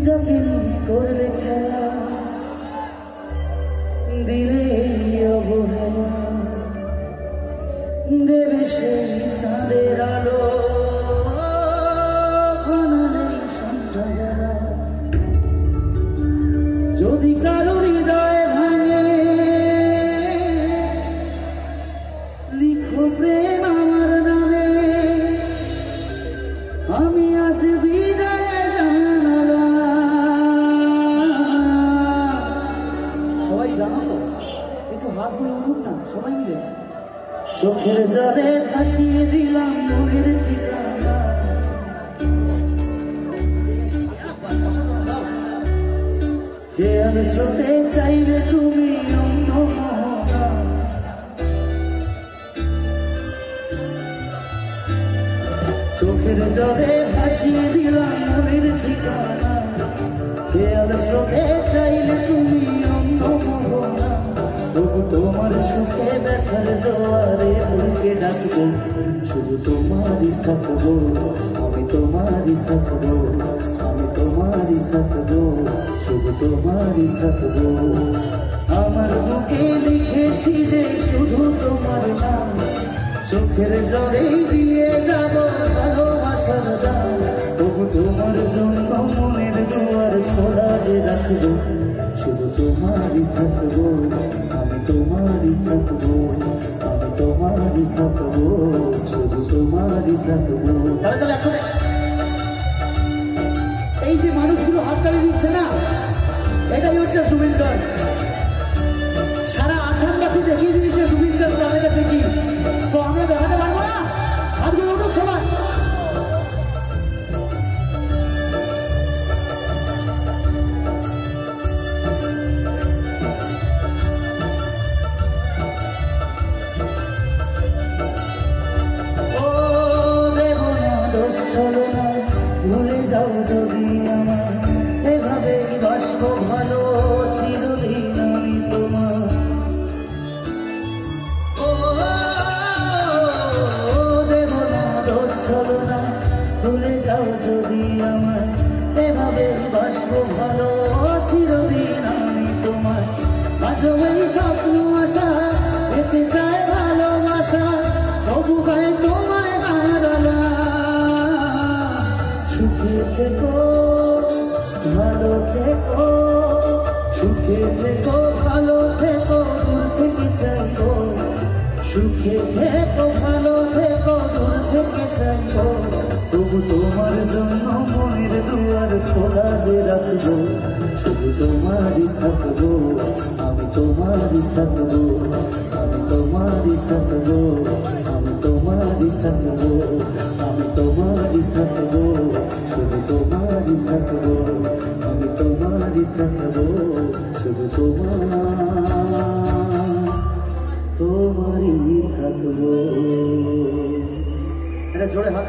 যাকে করলে খেলা দিলে অবহেলা দেবে সেই চাঁদের আলো যদি কারো হৃদয় ভাঙে লিখো প্রেম আমার নামে আমি আজ বিদায় জানালাম। সবাই জানাবো একটু হাত ধরে উঠুন না সবাই মিলে। চোখের জলে ভাসিয়ে দিলাম মনের ঠিকানা কে আমি চোখে চাইলে তুমি অন্য চোখের জলে ভাসিয়ে দিলাম মনের ঠিকানা কে আমি চোখে চাইলে তুমি অন্য মোহনা তবু তোমার সুখে ব্যথার জোয়ারে বুকে ডাকবো শুধু তোমারই থাকবো আমি তোমারই থাকবো আমি তোমারই থাকবো শুধু তোমারই থাকবো আমার বুকে লিখেছি যে শুধু তোমার নাম চোখের জলেই দিয়ে যাব ভালোবাসার দাম তবু তোমার জন্য মনের দুয়ার খোলা যে রাখবো শুধু তোমারই থাকবো আমি তোমারই থাকবো আমি তোমারই থাকবো শুধু তোমারই থাকবো। এই যে মানুষগুলো হাততালি দিচ্ছে না এটাই হচ্ছে শুভেন্দর। সারা আসামবাসী দেখিয়ে দিয়েছে শুভেন্দর তাদের কাছে কি তো আমরা দেখাতে পারবো না। হাতগুলো উঠুক সবাই। ভুলে যাও যদি আমার এভাবেই বাসবো ভালো চিরদিন আমি তোমার। ও দেব না দোষ চলো না ভুলে যাও যদি আমার এভাবেই বাসবো ভালো চিরদিন আমি তোমার। মাঝে ওই স্বপ্ন আশা পেতে চায় ভালোবাসা তবু গায়ে তোমায় হারালাম। সুখে থেকো ভালো থেকো সুখে থেকো ভালো থেকো দূর থেকে চাইবো সুখে থেকো ভালো থেকো দূর থেকে চাইবো তবু তোমার জন্য মনের দুয়ার খোলা যে রাখবো শুধু তোমারই থাকবো আমি তোমারই থাকবো আমি তোমারই থাকবো আমি তোমারই থাকবো আমি তোমারই থাকবো শুধু তোমারই থাকবো আমি তোমারই থাকবো শুধু তোমারই থাকবো। এটা জোরে হাত